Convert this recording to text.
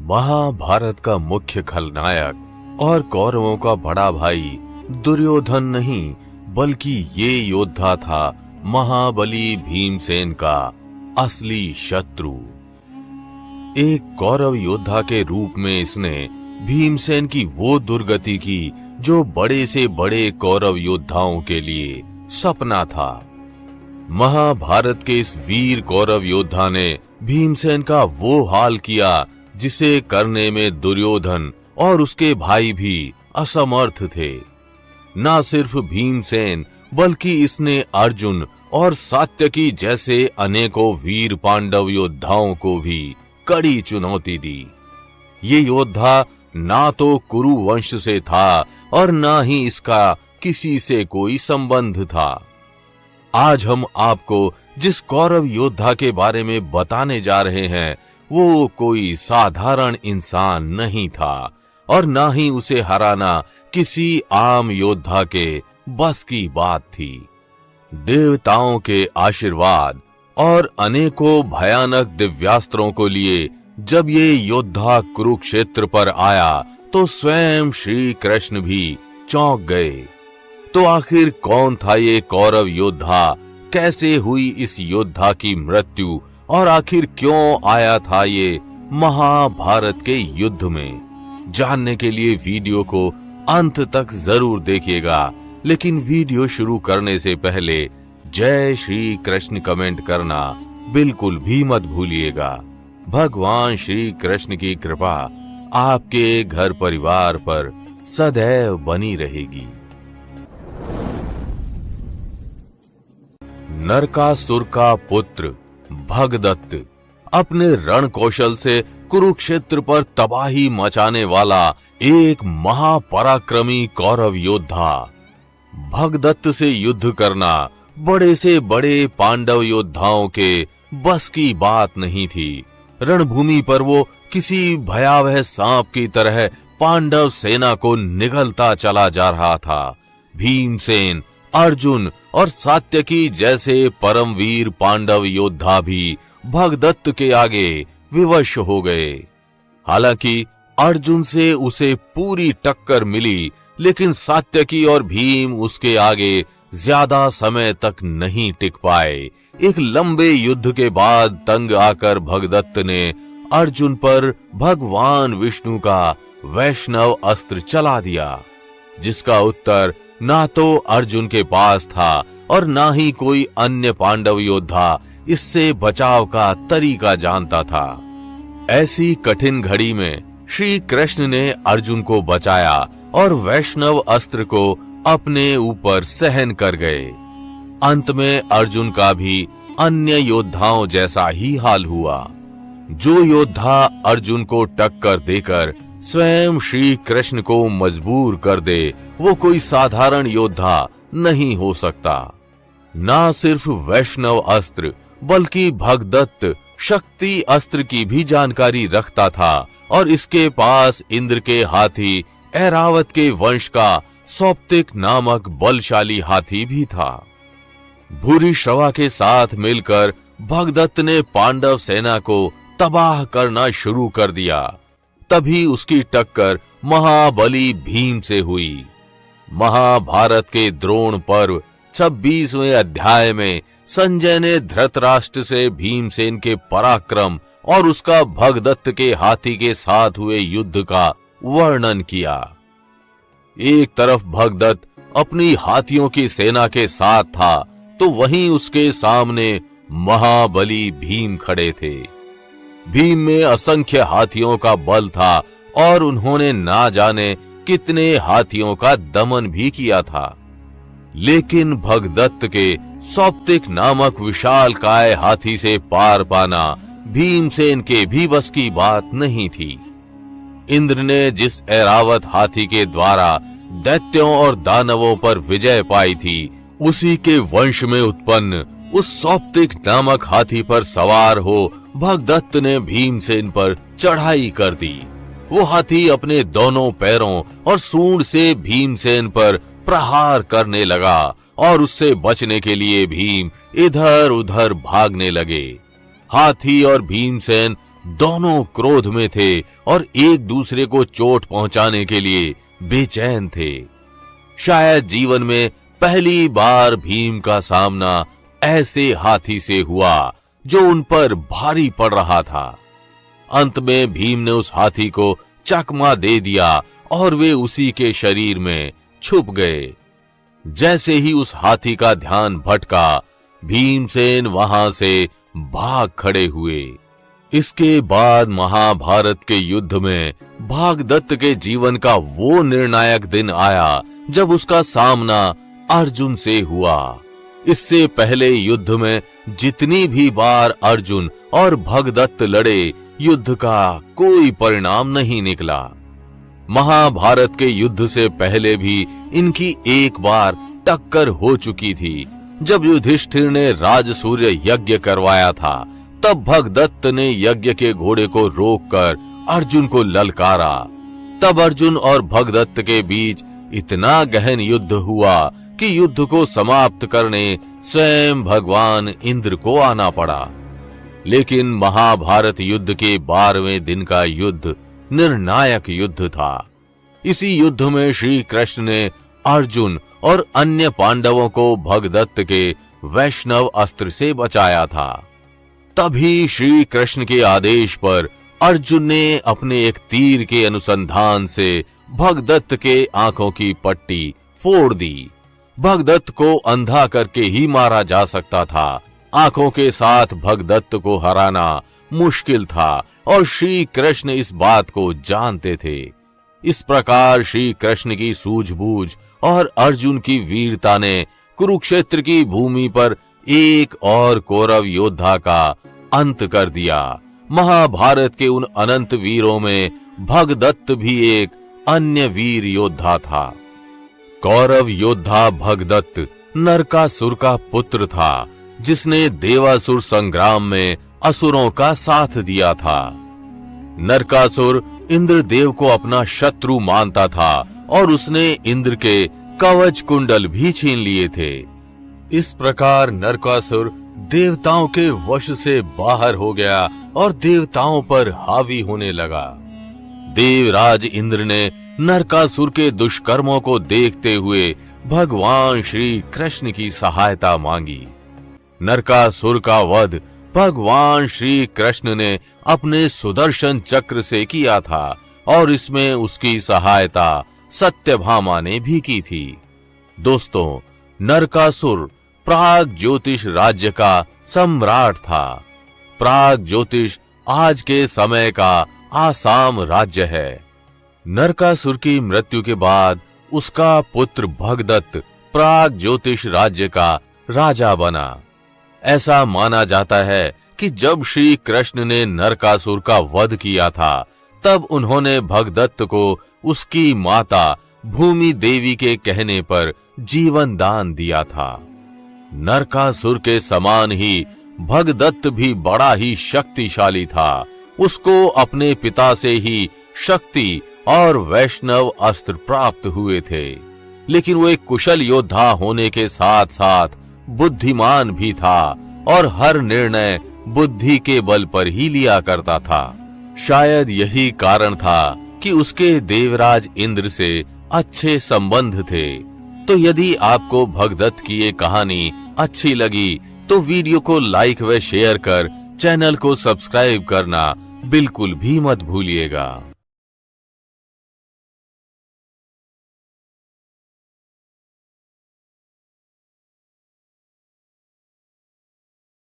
महाभारत का मुख्य खलनायक और कौरवों का बड़ा भाई दुर्योधन नहीं बल्कि ये योद्धा था महाबली भीमसेन का असली शत्रु। एक कौरव योद्धा के रूप में इसने भीमसेन की वो दुर्गति की जो बड़े से बड़े कौरव योद्धाओं के लिए सपना था। महाभारत के इस वीर कौरव योद्धा ने भीमसेन का वो हाल किया जिसे करने में दुर्योधन और उसके भाई भी असमर्थ थे। न सिर्फ भीमसेन बल्कि इसने अर्जुन और सात्यकी जैसे अनेकों वीर पांडव योद्धाओं को भी कड़ी चुनौती दी। ये योद्धा ना तो कुरु वंश से था और ना ही इसका किसी से कोई संबंध था। आज हम आपको जिस कौरव योद्धा के बारे में बताने जा रहे हैं वो कोई साधारण इंसान नहीं था और ना ही उसे हराना किसी आम योद्धा के बस की बात थी। देवताओं के आशीर्वाद और अनेकों भयानक दिव्यास्त्रों को लिए जब ये योद्धा कुरुक्षेत्र पर आया तो स्वयं श्री कृष्ण भी चौंक गए। तो आखिर कौन था ये कौरव योद्धा, कैसे हुई इस योद्धा की मृत्यु और आखिर क्यों आया था ये महाभारत के युद्ध में? जानने के लिए वीडियो को अंत तक जरूर देखिएगा, लेकिन वीडियो शुरू करने से पहले जय श्री कृष्ण कमेंट करना बिल्कुल भी मत भूलिएगा। भगवान श्री कृष्ण की कृपा आपके घर परिवार पर सदैव बनी रहेगी। नरकासुर का पुत्र भगदत्त अपने रण कौशल से कुरुक्षेत्र पर तबाही मचाने वाला एक महापराक्रमी कौरव योद्धा। भगदत्त से युद्ध करना बड़े से बड़े पांडव योद्धाओं के बस की बात नहीं थी। रणभूमि पर वो किसी भयावह सांप की तरह पांडव सेना को निगलता चला जा रहा था। भीमसेन, अर्जुन और सात्यकी जैसे परमवीर पांडव योद्धा भी भगदत्त के आगे विवश हो गए। हालांकि अर्जुन से उसे पूरी टक्कर मिली, लेकिन सात्यकी और भीम उसके आगे ज्यादा समय तक नहीं टिक पाए। एक लंबे युद्ध के बाद तंग आकर भगदत्त ने अर्जुन पर भगवान विष्णु का वैष्णव अस्त्र चला दिया, जिसका उत्तर ना तो अर्जुन के पास था और ना ही कोई अन्य पांडव योद्धा इससे बचाव का तरीका जानता था। ऐसी कठिन घड़ी में श्री कृष्ण ने अर्जुन को बचाया और वैष्णव अस्त्र को अपने ऊपर सहन कर गए। अंत में अर्जुन का भी अन्य योद्धाओं जैसा ही हाल हुआ। जो योद्धा अर्जुन को टक्कर देकर स्वयं श्री कृष्ण को मजबूर कर दे वो कोई साधारण योद्धा नहीं हो सकता। ना सिर्फ वैष्णव अस्त्र बल्कि भगदत्त शक्ति अस्त्र की भी जानकारी रखता था और इसके पास इंद्र के हाथी ऐरावत के वंश का सौप्तिक नामक बलशाली हाथी भी था। भूरिश्रवा के साथ मिलकर भगदत्त ने पांडव सेना को तबाह करना शुरू कर दिया। तभी उसकी टक्कर महाबली भीम से हुई। महाभारत के द्रोण पर्व 26वें अध्याय में संजय ने धृतराष्ट्र से भीमसेन के पराक्रम और उसका भगदत्त के हाथी के साथ हुए युद्ध का वर्णन किया। एक तरफ भगदत्त अपनी हाथियों की सेना के साथ था तो वहीं उसके सामने महाबली भीम खड़े थे। भीम में असंख्य हाथियों का बल था और उन्होंने ना जाने कितने हाथियों का दमन भी किया था, लेकिन भगदत्त के सौप्तिक नामक विशाल काय हाथी से पार पाना भीमसेन के भी बस की बात नहीं थी। इंद्र ने जिस ऐरावत हाथी के द्वारा दैत्यों और दानवों पर विजय पाई थी उसी के वंश में उत्पन्न उस सौप्तिक नामक हाथी पर सवार हो भगदत्त ने भीमसेन पर चढ़ाई कर दी। वो हाथी अपने दोनों पैरों और सूंड से भीमसेन पर प्रहार करने लगा और उससे बचने के लिए भीम इधर उधर भागने लगे। हाथी और भीमसेन दोनों क्रोध में थे और एक दूसरे को चोट पहुंचाने के लिए बेचैन थे। शायद जीवन में पहली बार भीम का सामना ऐसे हाथी से हुआ जो उन पर भारी पड़ रहा था। अंत में भीम ने उस हाथी को चकमा दे दिया और वे उसी के शरीर में छुप गए। जैसे ही उस हाथी का ध्यान भटका, भीमसेन वहां से भाग खड़े हुए। इसके बाद महाभारत के युद्ध में भागदत्त के जीवन का वो निर्णायक दिन आया जब उसका सामना अर्जुन से हुआ। इससे पहले युद्ध में जितनी भी बार अर्जुन और भगदत्त लड़े, युद्ध का कोई परिणाम नहीं निकला। महाभारत के युद्ध से पहले भी इनकी एक बार टक्कर हो चुकी थी। जब युधिष्ठिर ने राजसूय यज्ञ करवाया था, तब भगदत्त ने यज्ञ के घोड़े को रोककर अर्जुन को ललकारा। तब अर्जुन और भगदत्त के बीच इतना गहन युद्ध हुआ कि युद्ध को समाप्त करने स्वयं भगवान इंद्र को आना पड़ा। लेकिन महाभारत युद्ध के 12वें दिन का युद्ध निर्णायक युद्ध था। इसी युद्ध में श्री कृष्ण ने अर्जुन और अन्य पांडवों को भगदत्त के वैष्णव अस्त्र से बचाया था। तभी श्री कृष्ण के आदेश पर अर्जुन ने अपने एक तीर के अनुसंधान से भगदत्त के आंखों की पट्टी फोड़ दी। भगदत्त को अंधा करके ही मारा जा सकता था। आंखों के साथ भगदत्त को हराना मुश्किल था और श्री कृष्ण इस बात को जानते थे। इस प्रकार श्री कृष्ण की सूझबूझ और अर्जुन की वीरता ने कुरुक्षेत्र की भूमि पर एक और कौरव योद्धा का अंत कर दिया। महाभारत के उन अनंत वीरों में भगदत्त भी एक अन्य वीर योद्धा था। कौरव योद्धा भगदत्त नरकासुर का पुत्र था, जिसने देवासुर संग्राम में असुरों का साथ दिया था। नरकासुर इंद्रदेव को अपना शत्रु मानता था और उसने इंद्र के कवच कुंडल भी छीन लिए थे। इस प्रकार नरकासुर देवताओं के वश से बाहर हो गया और देवताओं पर हावी होने लगा। देवराज इंद्र ने नरकासुर के दुष्कर्मों को देखते हुए भगवान श्री कृष्ण की सहायता मांगी। नरकासुर का वध भगवान श्री कृष्ण ने अपने सुदर्शन चक्र से किया था और इसमें उसकी सहायता सत्यभामा ने भी की थी। दोस्तों, नरकासुर प्राग ज्योतिष राज्य का सम्राट था। प्राग ज्योतिष आज के समय का आसाम राज्य है। नरकासुर की मृत्यु के बाद उसका पुत्र भगदत्त प्राग ज्योतिष राज्य का राजा बना। ऐसा माना जाता है कि जब श्री कृष्ण ने नरकासुर का वध किया था, तब उन्होंने भगदत्त को उसकी माता भूमि देवी के कहने पर जीवन दान दिया था। नरकासुर के समान ही भगदत्त भी बड़ा ही शक्तिशाली था। उसको अपने पिता से ही शक्ति और वैष्णव अस्त्र प्राप्त हुए थे, लेकिन वो एक कुशल योद्धा होने के साथ साथ बुद्धिमान भी था और हर निर्णय बुद्धि के बल पर ही लिया करता था। शायद यही कारण था कि उसके देवराज इंद्र से अच्छे संबंध थे। तो यदि आपको भगदत्त की ये कहानी अच्छी लगी तो वीडियो को लाइक व शेयर कर चैनल को सब्सक्राइब करना बिल्कुल भी मत भूलिएगा।